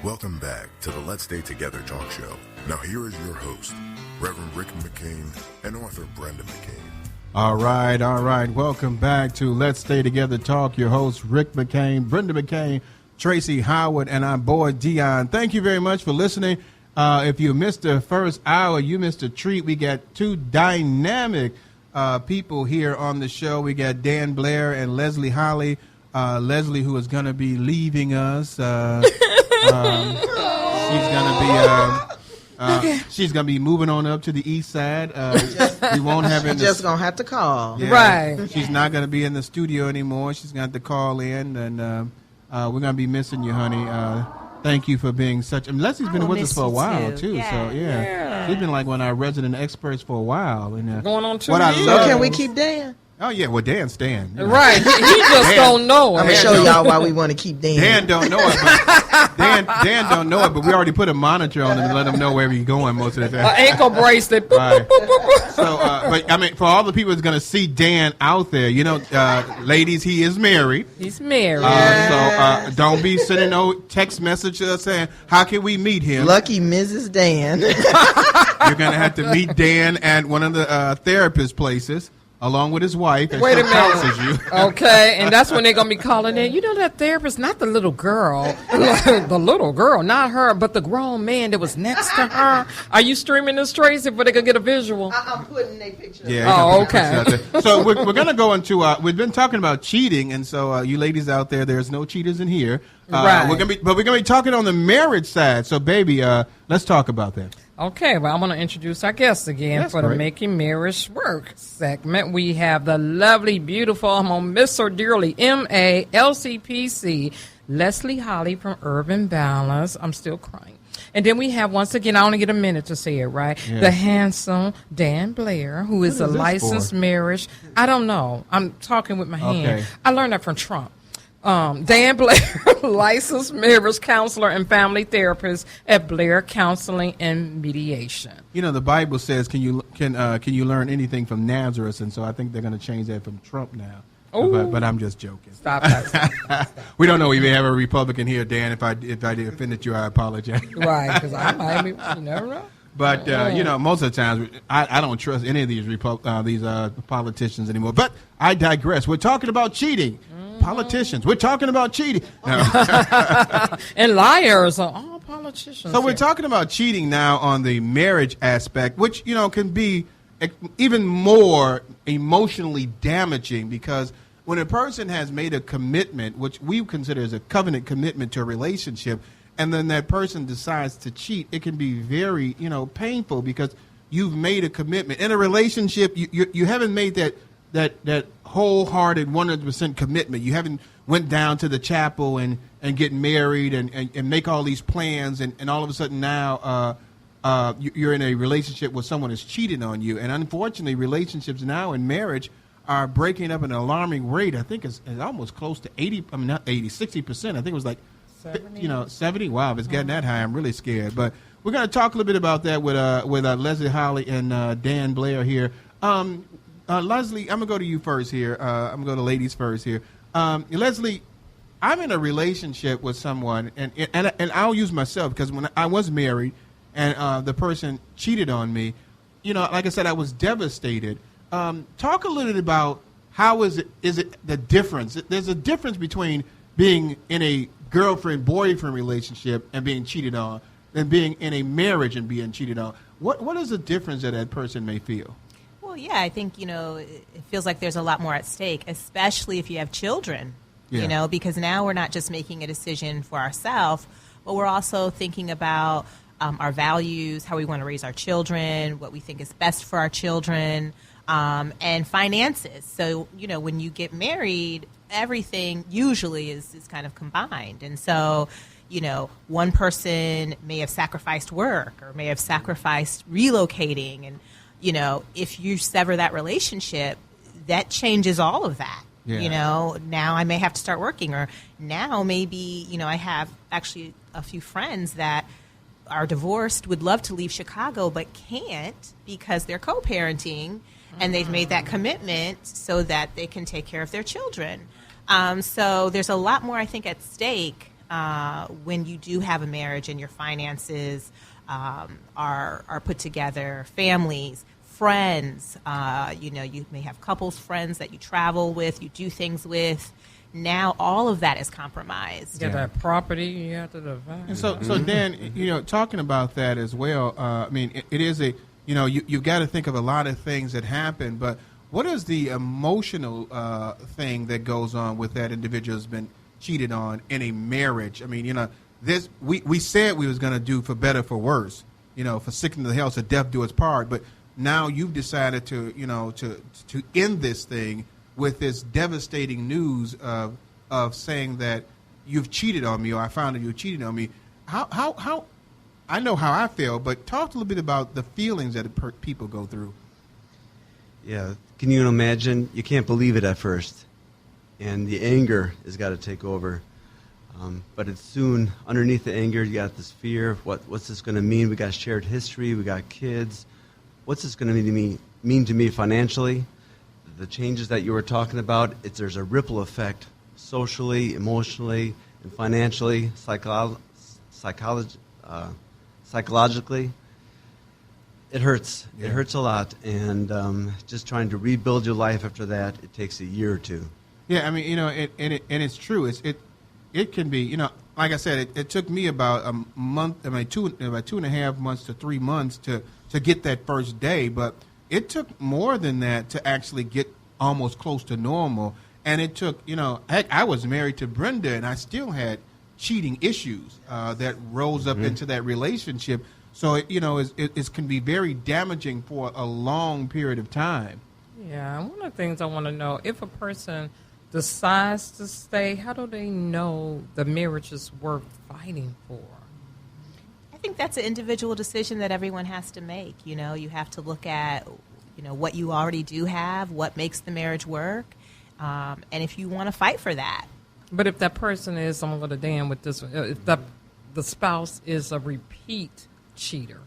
Welcome back to the Let's Stay Together talk show. Now here is your host, Reverend Rick McCain and author Brenda McCain. All right. Welcome back to Let's Stay Together Talk. Your host, Rick McCain, Brenda McCain, Tracy Howard, and our boy, Dion. Thank you very much for listening. If you missed the first hour, you missed a treat. We got two dynamic people here on the show. We got Dan Blair and Leslie Holly. Leslie, who is going to be leaving us. She's gonna be moving on up to the east side. We won't have her. Just gonna have to call. Yeah, right. She's not gonna be in the studio anymore. She's gonna have to call in, and we're gonna be missing you, honey. Thank you for being such. I mean, Leslie's been with us for a while too. Yeah. So yeah, she's been like one of our resident experts for a while. And Going on 2 what I years. love- So can we keep Dan? Oh yeah, well Dan's staying. You know. Right. He just Dan- don't know. I'm gonna show y'all why we want to keep Dan. Dan don't know it. But Dan don't know it, but we already put a monitor on him to let him know where he's going most of the time. An ankle bracelet. Right. So, but I mean, for all the people that's going to see Dan out there, you know, ladies, he is married. He's married. So don't be sending no text message saying, how can we meet him? Lucky Mrs. Dan. You're going to have to meet Dan at one of the therapist places, along with his wife. And Wait a she counsels minute. you. Okay, and that's when they're going to be calling in. You know that therapist, not the little girl. The little girl, not her, but the grown man that was next to her. Are you streaming this, Tracy, but they could get a visual? I'm putting a picture. Yeah. Oh, you can okay. put that there. So we're going to go into. We've been talking about cheating, and so you ladies out there, there's no cheaters in here. Right. We're gonna be talking on the marriage side. So, baby, let's talk about that. Okay, well, I'm going to introduce our guests again That's for great. the Making Marriage Work segment. We have the lovely, beautiful, I'm going to miss her dearly, M.A., LCPC, Leslie Holly from Urban Balance. I'm still crying. And then we have, once again, I only get a minute to say it, right? Yeah. The handsome Dan Blair, who is a is this licensed for? marriage. I don't know. I'm talking with my hand. Okay. I learned that from Trump. Dan Blair, licensed marriage counselor and family therapist at Blair Counseling and Mediation. You know, the Bible says, "Can you learn anything from Nazareth?" And so I think they're going to change that from Trump now. But I'm just joking. Stop that. We don't know. We may have a Republican here, Dan. If I did offended you, I apologize. Right, because I might be, you never know. But you know, most of the times I don't trust any of these politicians anymore. But I digress. We're talking about cheating. Politicians. We're talking about cheating. No. And liars are all politicians. So we're here. talking about cheating now on the marriage aspect, which, you know, can be even more emotionally damaging, because when a person has made a commitment, which we consider as a covenant commitment to a relationship, and then that person decides to cheat, it can be very, you know, painful, because you've made a commitment. In a relationship, you haven't made that wholehearted 100% commitment. You haven't went down to the chapel and get married and make all these plans, and all of a sudden now you're in a relationship where someone is cheating on you. And unfortunately, relationships now in marriage are breaking up at an alarming rate. I think it's almost close to 80, I mean not 80, 60%. I think it was like 70. Wow, if it's getting that high, I'm really scared. But we're going to talk a little bit about that with Leslie Holly and Dan Blair here. Leslie, I'm going to go to you first here. I'm going to go to ladies first here. Leslie, I'm in a relationship with someone, and I'll use myself, because when I was married and the person cheated on me, you know, like I said, I was devastated. Talk a little bit about how is it the difference? There's a difference between being in a girlfriend-boyfriend relationship and being cheated on than being in a marriage and being cheated on. What is the difference that person may feel? Well, yeah, I think, you know, it feels like there's a lot more at stake, especially if you have children, you know, because now we're not just making a decision for ourselves, but we're also thinking about our values, how we want to raise our children, what we think is best for our children, and finances. So, you know, when you get married, everything usually is kind of combined. And so, you know, one person may have sacrificed work or may have sacrificed relocating, and you know, if you sever that relationship, that changes all of that. Yeah. You know, now I may have to start working, or now maybe, you know, I have actually a few friends that are divorced, would love to leave Chicago, but can't because they're co-parenting, and they've made that commitment so that they can take care of their children. So there's a lot more, I think, at stake when you do have a marriage and your finances are put together, families, friends, you may have couples friends that you travel with, you do things with. Now all of that is compromised. Get that property you have to divide. And so Dan, talking about that as well. I mean, it is a you've got to think of a lot of things that happen, but what is the emotional thing that goes on with that individual who's been cheated on in a marriage? I mean, this we said we was going to do for better, for worse, for sickness or health, so death do its part. But now you've decided to to end this thing with this devastating news of saying that you've cheated on me, or I found that you cheated on me. How I know how I feel, but talk a little bit about the feelings that people go through. Yeah, can you imagine? You can't believe it at first, and the anger has got to take over. But it's soon, underneath the anger, you got this fear. What's this going to mean? We got shared history. We got kids. What's this going to mean to me financially? The changes that you were talking about, there's a ripple effect socially, emotionally, and financially, psychologically. It hurts. Yeah. It hurts a lot. And just trying to rebuild your life after that, it takes a year or two. Yeah, I mean, and it's true. It can be, like I said, it took me about a month, about 2.5 months to 3 months to get that first day, but it took more than that to actually get almost close to normal. And it took, heck, I was married to Brenda, and I still had cheating issues that rose up into that relationship. So, it can be very damaging for a long period of time. Yeah, one of the things I want to know, if a person decides to stay, how do they know the marriage is worth fighting for? I think that's an individual decision that everyone has to make. You have to look at, what you already do have, what makes the marriage work, and if you want to fight for that. But if that person is, I'm going to damn with this one, if the spouse is a repeat cheater,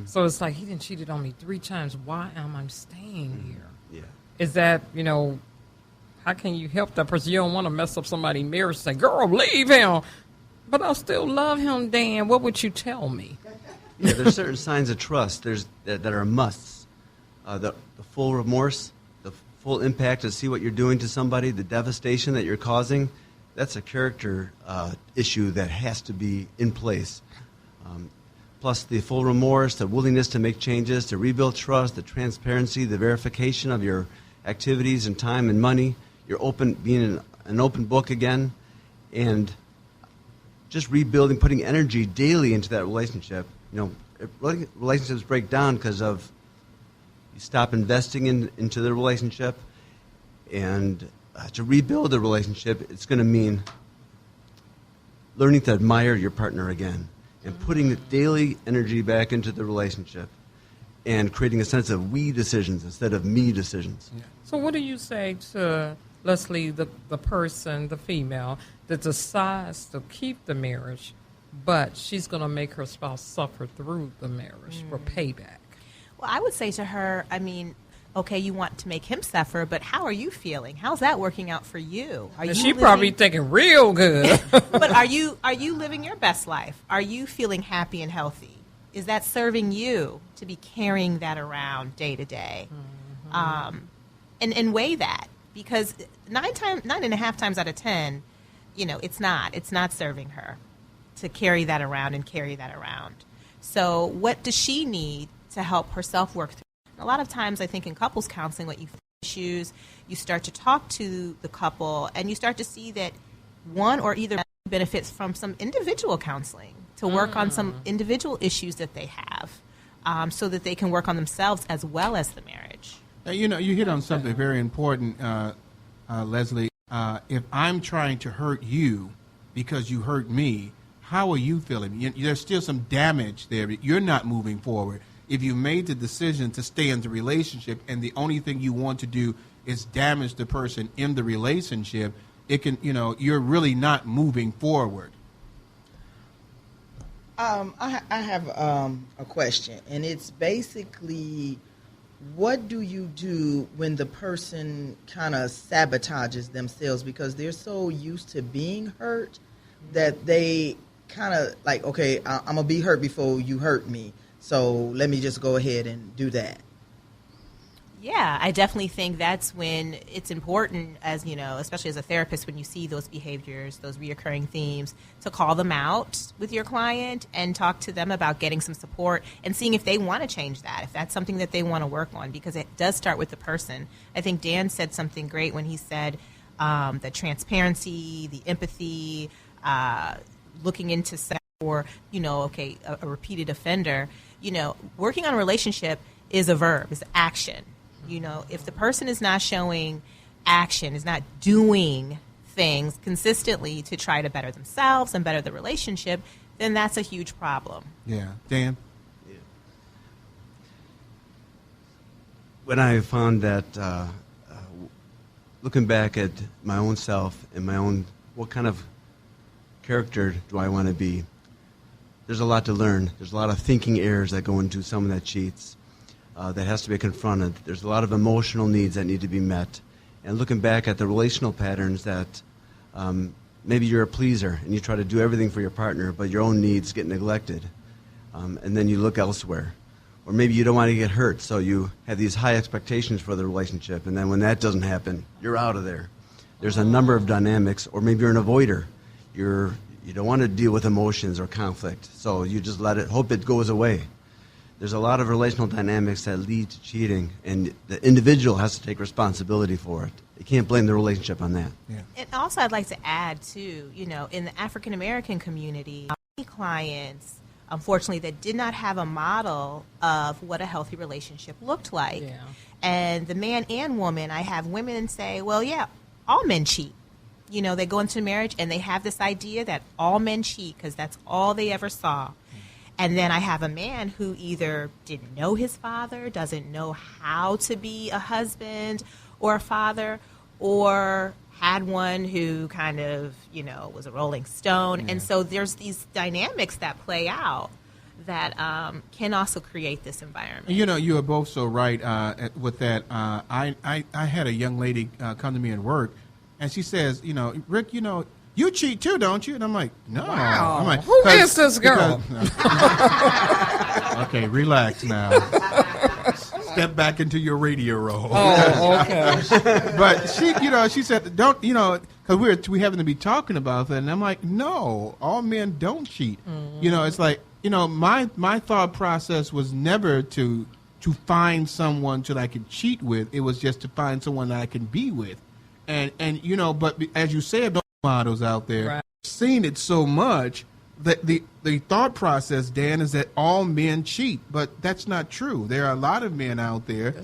so it's like, he done cheated on me 3 times, why am I staying here? Yeah. Is that, how can you help that person? You don't want to mess up somebody's marriage, say, girl, leave him. But I still love him, Dan. What would you tell me? Yeah, there's certain signs of trust that are musts. The full remorse, the full impact to see what you're doing to somebody, the devastation that you're causing, that's a character issue that has to be in place. Plus the full remorse, the willingness to make changes, to rebuild trust, the transparency, the verification of your activities and time and money, being an open book again, and just rebuilding, putting energy daily into that relationship. Relationships break down because of you stop investing into the relationship, and to rebuild the relationship, it's going to mean learning to admire your partner again and putting the daily energy back into the relationship and creating a sense of we decisions instead of me decisions. Yeah. So what do you say to Leslie, the person, the female, that decides to keep the marriage, but she's going to make her spouse suffer through the marriage for payback? Well, I would say to her, okay, you want to make him suffer, but how are you feeling? How's that working out for you? She probably thinking real good. But are you living your best life? Are you feeling happy and healthy? Is that serving you to be carrying that around day to day? And weigh that, because 9.5 times out of 10, it's not serving her to carry that around and carry that around. So what does she need to help herself work through? A lot of times, I think in couples counseling, what you issues, you start to talk to the couple, and you start to see that one or either benefits from some individual counseling to work on some individual issues that they have, so that they can work on themselves as well as the marriage. You hit on something very important, Leslie. If I'm trying to hurt you because you hurt me, how are you feeling? There's still some damage there. You're not moving forward. If you made the decision to stay in the relationship and the only thing you want to do is damage the person in the relationship, it can, you're really not moving forward. I have a question, and it's basically, what do you do when the person kind of sabotages themselves because they're so used to being hurt that they kind of like, okay, I'm going to be hurt before you hurt me. So let me just go ahead and do that. Yeah, I definitely think that's when it's important, as you know, especially as a therapist, when you see those behaviors, those reoccurring themes, to call them out with your client and talk to them about getting some support and seeing if they want to change that, if that's something that they want to work on, because it does start with the person. I think Dan said something great when he said the transparency, the empathy, looking into sex for, a repeated offender. Working on a relationship is a verb, is action. If the person is not showing action, is not doing things consistently to try to better themselves and better the relationship, then that's a huge problem. Yeah. Dan? Yeah. When I found that, looking back at my own self and my own, what kind of character do I want to be? There's a lot to learn. There's a lot of thinking errors that go into someone that cheats. That has to be confronted. There's a lot of emotional needs that need to be met. And looking back at the relational patterns that maybe you're a pleaser and you try to do everything for your partner, but your own needs get neglected. And then you look elsewhere. Or maybe you don't want to get hurt, so you have these high expectations for the relationship, and then when that doesn't happen, you're out of there. There's a number of dynamics. Or maybe you're an avoider. You don't want to deal with emotions or conflict, so you just let it, hope it goes away. There's a lot of relational dynamics that lead to cheating, and the individual has to take responsibility for it. You can't blame the relationship on that. Yeah. And also, I'd like to add, too, in the African-American community, many clients, unfortunately, that did not have a model of what a healthy relationship looked like. Yeah. And the man and woman, I have women say, well, yeah, all men cheat. They go into marriage and they have this idea that all men cheat because that's all they ever saw. And then I have a man who either didn't know his father, doesn't know how to be a husband or a father, or had one who kind of, was a rolling stone. Yeah. And so there's these dynamics that play out that can also create this environment. You are both so right with that. I had a young lady come to me at work, and she says, Rick, you cheat too, don't you? And I'm like, no. Wow. I'm like, who is this girl? Okay, relax now. Step back into your radio role. Oh, okay. But she said, don't, because we happen to be talking about that. And I'm like, no, all men don't cheat. Mm-hmm. It's like, my thought process was never to find someone that I could cheat with. It was just to find someone that I can be with. And but as you said, those models out there, right. Seen it so much that the thought process, Dan, is that all men cheat, but that's not true. There are a lot of men out there.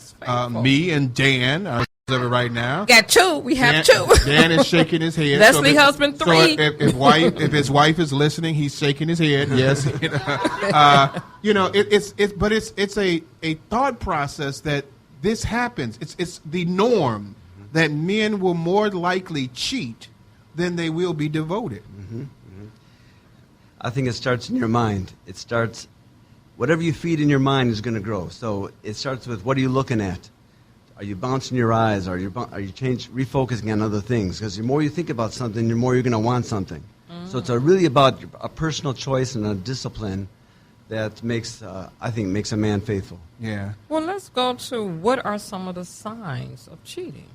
Me and Dan are right now. Got two. We have two. Dan is shaking his head. Leslie husband 3. So if his wife is listening, he's shaking his head. Yes. It's a thought process that this happens. It's the norm that men will more likely cheat than they will be devoted. Mm-hmm. Mm-hmm. I think it starts in your mind. It starts, whatever you feed in your mind is going to grow. So it starts with, what are you looking at? Are you bouncing your eyes? Are you refocusing on other things? Because the more you think about something, the more you're going to want something. Mm-hmm. So it's really about a personal choice and a discipline that makes a man faithful. Yeah. Well, let's go to, what are some of the signs of cheating?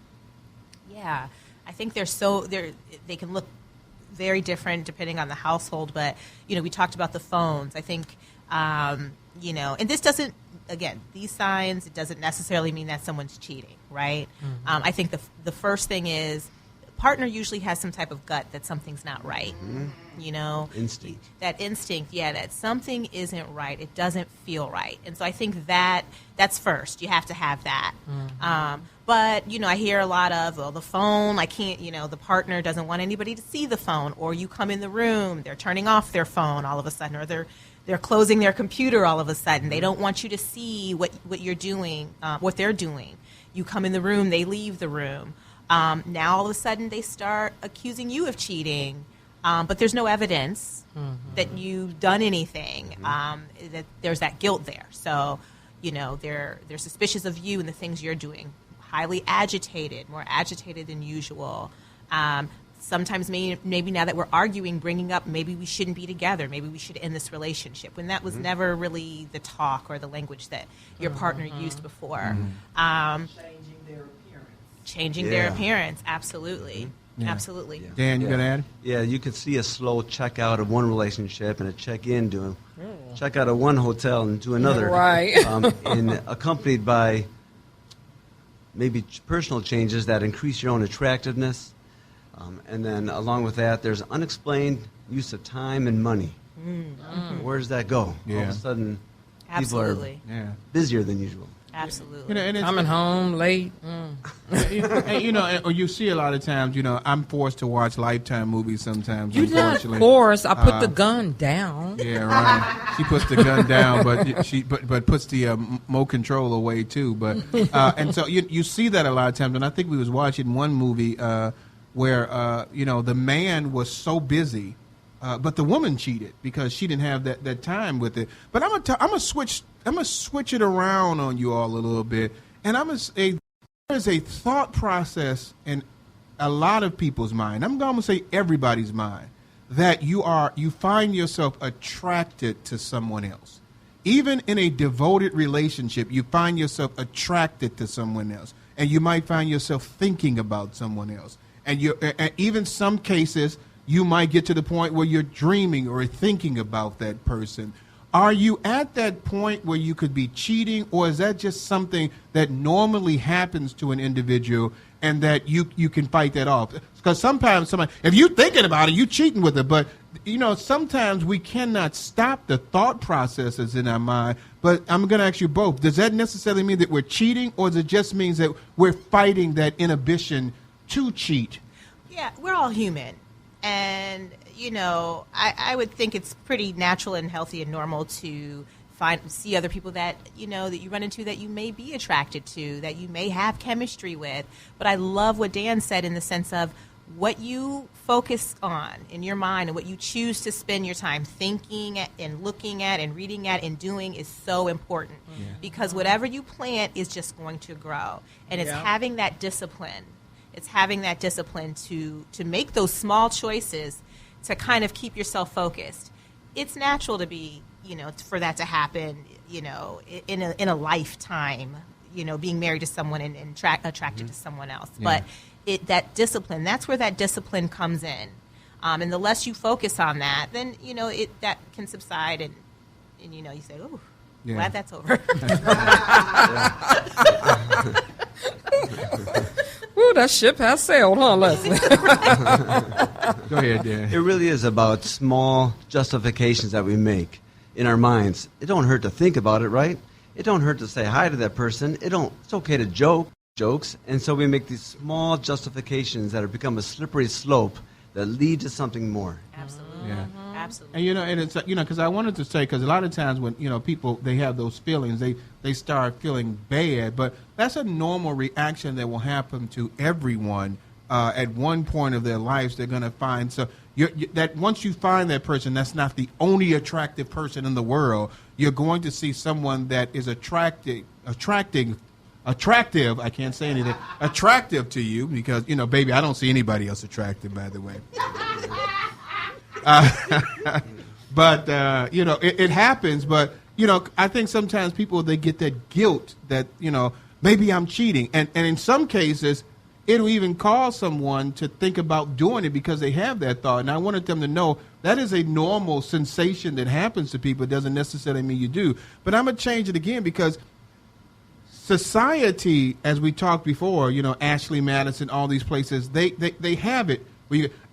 Yeah, I think they can look very different depending on the household. But we talked about the phones. I think and this doesn't, again, these signs, it doesn't necessarily mean that someone's cheating, right? Mm-hmm. I think the first thing is, partner usually has some type of gut that something's not right. Mm-hmm. Instinct. That instinct, that something isn't right. It doesn't feel right. And so I think that's first. You have to have that. Mm-hmm. But, I hear a lot of, the phone, I can't, the partner doesn't want anybody to see the phone, or you come in the room, they're turning off their phone all of a sudden, or they're closing their computer all of a sudden. They don't want you to see what you're doing, what they're doing. You come in the room, they leave the room. Now all of a sudden they start accusing you of cheating, but there's no evidence that you've done anything. That there's that guilt there. So, they're suspicious of you and the things you're doing. Highly agitated, more agitated than usual. sometimes maybe now that we're arguing, bringing up maybe we shouldn't be together, maybe we should end this relationship, when that was never really the talk or the language that your partner used before. Changing their appearance. Changing their appearance, absolutely. Absolutely. Yeah. Dan, you gonna add? Yeah, you could see a slow check out of one relationship and a check in to check out of one hotel and to another. Right. And accompanied by maybe personal changes that increase your own attractiveness. And then along with that, there's unexplained use of time and money. Where does that go? All Yeah. of a sudden, Absolutely. people are Yeah. busier than usual. Absolutely. And it's, Coming home late. or you see a lot of times, I'm forced to watch Lifetime movies sometimes. You not, of unfortunately. course. I put the gun down. Yeah, right. She puts the gun down, but puts the mo control away too. But and so you see that a lot of times. And I think we was watching one movie where the man was so busy, but the woman cheated because she didn't have that time with it. But I'm gonna switch it around on you all a little bit, and I'm gonna say there's a thought process in a lot of people's mind. I'm gonna say everybody's mind, that you find yourself attracted to someone else. Even in a devoted relationship, you find yourself attracted to someone else, and you might find yourself thinking about someone else. And even some cases, you might get to the point where you're dreaming or thinking about that person. Are you at that point where you could be cheating, or is that just something that normally happens to an individual and that you can fight that off? Because sometimes if you're thinking about it, you're cheating with it. But, sometimes we cannot stop the thought processes in our mind. But I'm going to ask you both. Does that necessarily mean that we're cheating, or does it just mean that we're fighting that inhibition to cheat? Yeah, we're all human. And, I would think it's pretty natural and healthy and normal to see other people that, that you run into that you may be attracted to, that you may have chemistry with. But I love what Dan said in the sense of what you focus on in your mind and what you choose to spend your time thinking and looking at and reading at and doing is so important. Because whatever you plant is just going to grow. And it's having that discipline. It's having that discipline to make those small choices to kind of keep yourself focused. It's natural to be, for that to happen, in a lifetime, being married to someone and attracted to someone else. Yeah. But that discipline, that's where that discipline comes in. And the less you focus on that, then, that can subside and you say, oh, glad that's over. Ooh, that ship has sailed, huh, Leslie? Go ahead, Dan. It really is about small justifications that we make in our minds. It don't hurt to think about it, right? It don't hurt to say hi to that person. It's okay to jokes. And so we make these small justifications that have become a slippery slope that lead to something more. Absolutely. Yeah. Absolutely. And it's because I wanted to say, because a lot of times when people, they have those feelings, they start feeling bad, but that's a normal reaction that will happen to everyone at one point of their lives. They're going to find that once you find that person, that's not the only attractive person in the world. You're going to see someone that is attractive. I can't say anything. Attractive to you because baby, I don't see anybody else attractive, by the way. But it happens. But I think sometimes people, they get that guilt that maybe I'm cheating, and in some cases it'll even cause someone to think about doing it because they have that thought. And I wanted them to know that is a normal sensation that happens to people. It doesn't necessarily mean you do. But I'm gonna change it again because society, as we talked before, Ashley Madison, all these places, they have it.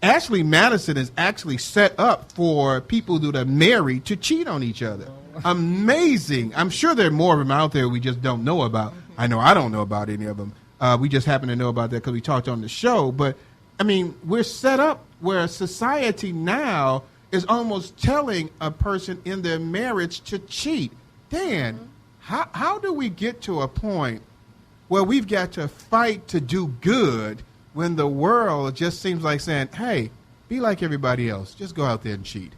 Ashley Madison is actually set up for people that are married to cheat on each other. Amazing. I'm sure there are more of them out there we just don't know about. I know I don't know about any of them. We just happen to know about that because we talked on the show. But, we're set up where society now is almost telling a person in their marriage to cheat. Dan, how do we get to a point where we've got to fight to do good when the world just seems like saying, hey, be like everybody else. Just go out there and cheat?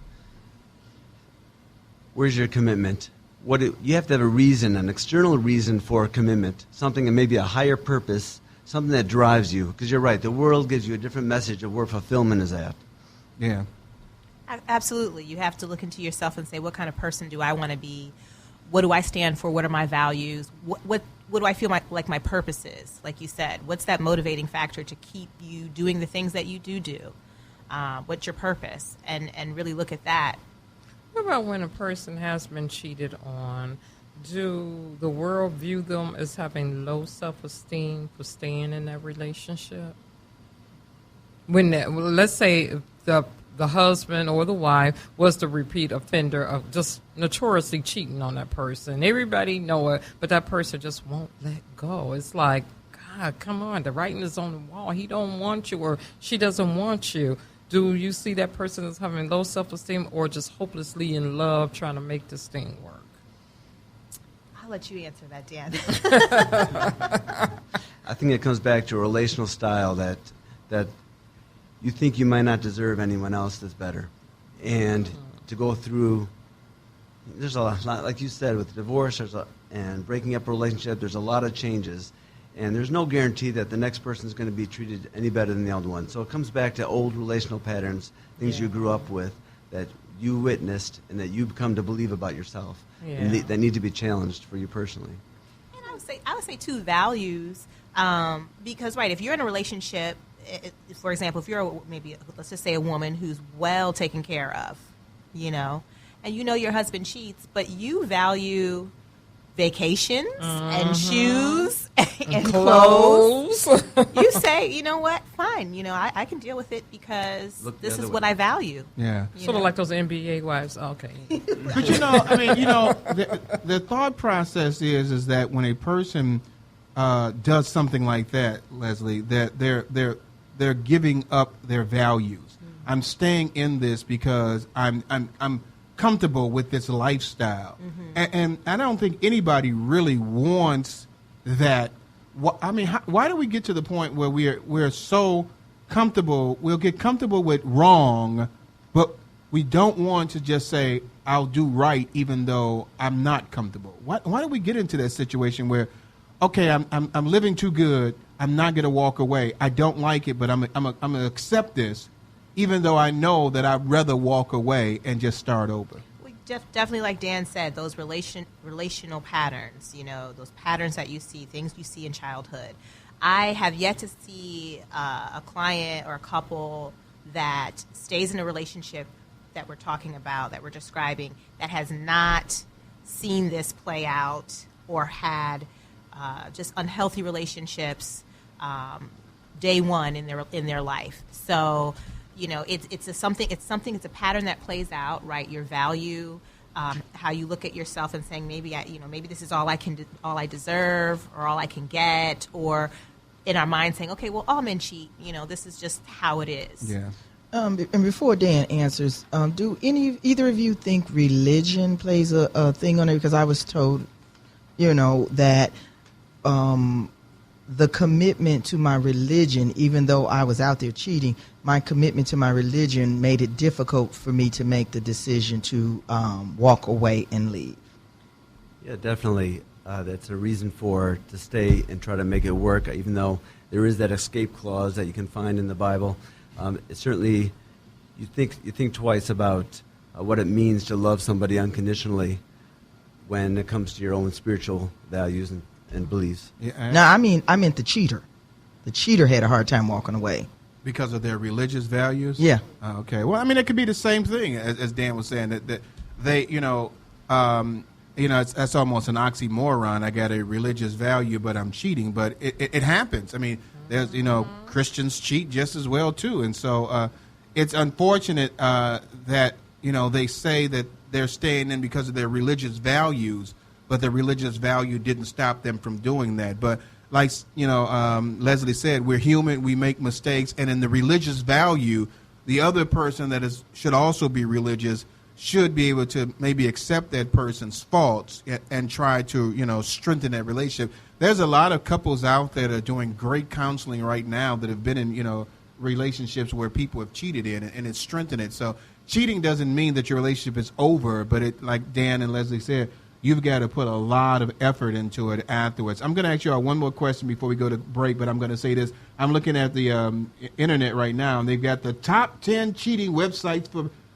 Where's your commitment? You have to have a reason, an external reason for a commitment, something that may be a higher purpose, something that drives you. Because you're right, the world gives you a different message of where fulfillment is at. Yeah. Absolutely. You have to look into yourself and say, what kind of person do I want to be? What do I stand for? What are my values? What do I feel like my purpose is? Like you said, what's that motivating factor to keep you doing the things that you do? What's your purpose? And really look at that. What about when a person has been cheated on? Do the world view them as having low self-esteem for staying in that relationship? Let's say the husband or the wife was the repeat offender of just notoriously cheating on that person. Everybody know it, but that person just won't let go. It's like, God, come on, the writing is on the wall. He don't want you or she doesn't want you. Do you see that person as having low self-esteem or just hopelessly in love trying to make this thing work? I'll let you answer that, Dan. I think it comes back to a relational style that you think you might not deserve anyone else that's better. And to go through, there's a lot, like you said, with divorce and breaking up a relationship, there's a lot of changes. And there's no guarantee that the next person is going to be treated any better than the other one. So it comes back to old relational patterns, things you grew up with, that you witnessed and that you've come to believe about yourself, and that need to be challenged for you personally. And I would say too, values, because right, if you're in a relationship, for example, if you're let's just say a woman who's well taken care of, and your husband cheats, but you value vacations and shoes and clothes. You say, you know what, fine, I can deal with it because this is what I value. Yeah. Sort of like those NBA wives. Okay. But the thought process is that when a person does something like that, Leslie, that they're giving up their values. Mm-hmm. I'm staying in this because I'm comfortable with this lifestyle. Mm-hmm. And I don't think anybody really wants that. Why do we get to the point where we're so comfortable? We'll get comfortable with wrong, but we don't want to just say, I'll do right even though I'm not comfortable. Why do we get into that situation where, okay, I'm living too good, I'm not going to walk away. I don't like it, but I'm going to accept this, even though I know that I'd rather walk away and just start over. We definitely, like Dan said, those relational patterns, those patterns that you see, things you see in childhood. I have yet to see a client or a couple that stays in a relationship that we're talking about, that we're describing, that has not seen this play out or had just unhealthy relationships day one in their life. So, it's a pattern that plays out, right? Your value, how you look at yourself and saying maybe this is all I deserve or all I can get, or in our mind saying, okay, well, all men cheat. This is just how it is. Yeah. And before Dan answers, do either of you think religion plays a thing on it? Because I was told, that the commitment to my religion, even though I was out there cheating, my commitment to my religion made it difficult for me to make the decision to walk away and leave. Yeah, definitely. That's a reason to stay and try to make it work, even though there is that escape clause that you can find in the Bible. It certainly, you think twice about what it means to love somebody unconditionally when it comes to your own spiritual values and beliefs. Yeah, now, I meant the cheater. The cheater had a hard time walking away. Because of their religious values? Yeah. Okay. Well, it could be the same thing as Dan was saying, that they, that's almost an oxymoron. I got a religious value, but I'm cheating. But it happens. There's, Christians cheat just as well, too. And so it's unfortunate that, they say that they're staying in because of their religious values, but the religious value didn't stop them from doing that. But like, Leslie said, we're human, we make mistakes, and in the religious value, the other person that should also be religious should be able to maybe accept that person's faults and try to, strengthen that relationship. There's a lot of couples out there that are doing great counseling right now that have been in, relationships where people have cheated in, and it's strengthened it. So cheating doesn't mean that your relationship is over, but it, like Dan and Leslie said, you've got to put a lot of effort into it afterwards. I'm going to ask you all one more question before we go to break, but I'm going to say this. I'm looking at the internet right now, and they've got the top 10 cheating websites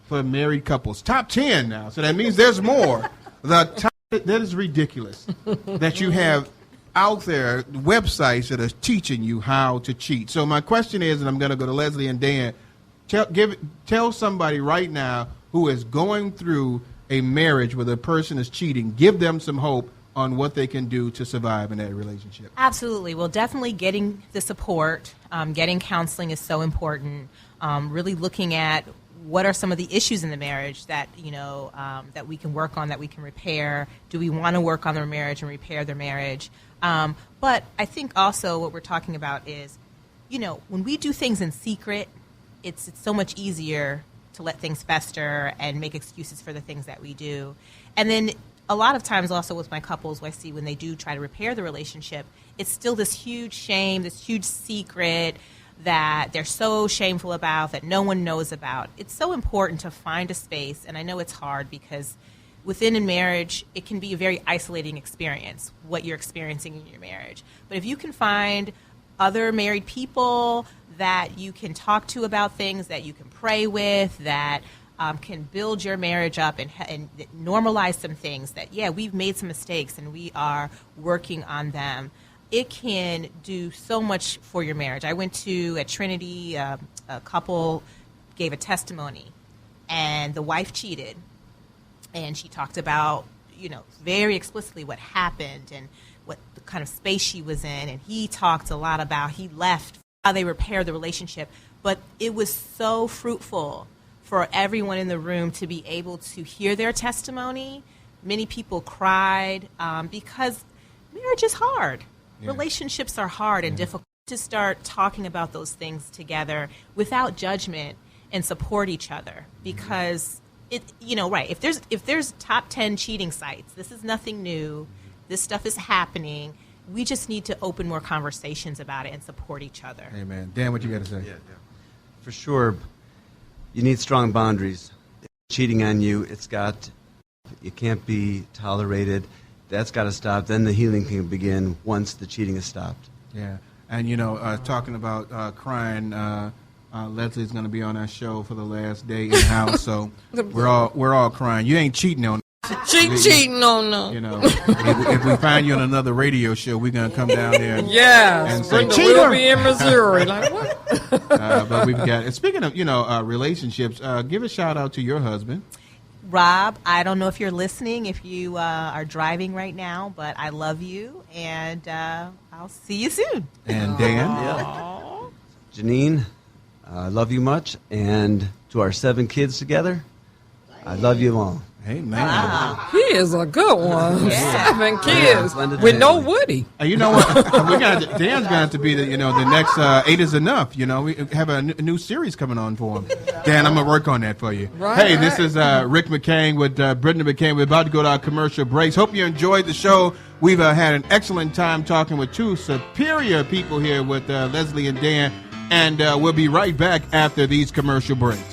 for married couples. Top 10 now, so that means there's more. That is ridiculous that you have out there websites that are teaching you how to cheat. So my question is, and I'm going to go to Leslie and Dan, tell somebody right now who is going through a marriage where the person is cheating, give them some hope on what they can do to survive in that relationship. Absolutely. Well, definitely getting the support, getting counseling is so important. Really looking at what are some of the issues in the marriage that, that we can work on, that we can repair. Do we want to work on their marriage and repair their marriage? But I think also what we're talking about is, when we do things in secret, it's so much easier to let things fester and make excuses for the things that we do. And then a lot of times also with my couples, I see when they do try to repair the relationship, it's still this huge shame, this huge secret that they're so shameful about, that no one knows about. It's so important to find a space, and I know it's hard because within a marriage, it can be a very isolating experience, what you're experiencing in your marriage. But if you can find other married people that you can talk to about things, that you can pray with, that can build your marriage up and normalize some things, that, we've made some mistakes and we are working on them. It can do so much for your marriage. I went to at Trinity, a couple gave a testimony, and the wife cheated, and she talked about, very explicitly what happened and what the kind of space she was in, and he talked a lot about he left, how they repaired the relationship. But it was so fruitful for everyone in the room to be able to hear their testimony. Many people cried because marriage is hard. Yeah. Relationships are hard and difficult. To start talking about those things together without judgment and support each other, because if there's top 10 cheating sites, this is nothing new. This stuff is happening. We just need to open more conversations about it and support each other. Amen. Dan, what you got to say? Yeah. For sure, you need strong boundaries. If cheating on you, it can't be tolerated. That's got to stop. Then the healing can begin once the cheating is stopped. Yeah. And, talking about crying, Leslie's going to be on our show for the last day in-house, so we're all crying. You ain't cheating on us. Cheating on them. If we find you on another radio show, we're going to come down there. And say, we'll be in Missouri. Like, what? But we've got, speaking of, relationships, give a shout-out to your husband. Rob, I don't know if you're listening, if you are driving right now, but I love you, and I'll see you soon. And Dan? Yeah. Janine, I love you much, and to our 7 kids together, I love you all. Amen. Wow. He is a good one. Yeah. 7 kids with no Woody. You know what? Dan's going to be the next 8 is enough. We have a new series coming on for him. Dan, I'm going to work on that for you. Right. This is Rick McCain with Brittany McCain. We're about to go to our commercial breaks. Hope you enjoyed the show. We've had an excellent time talking with 2 superior people here with Leslie and Dan, and we'll be right back after these commercial breaks.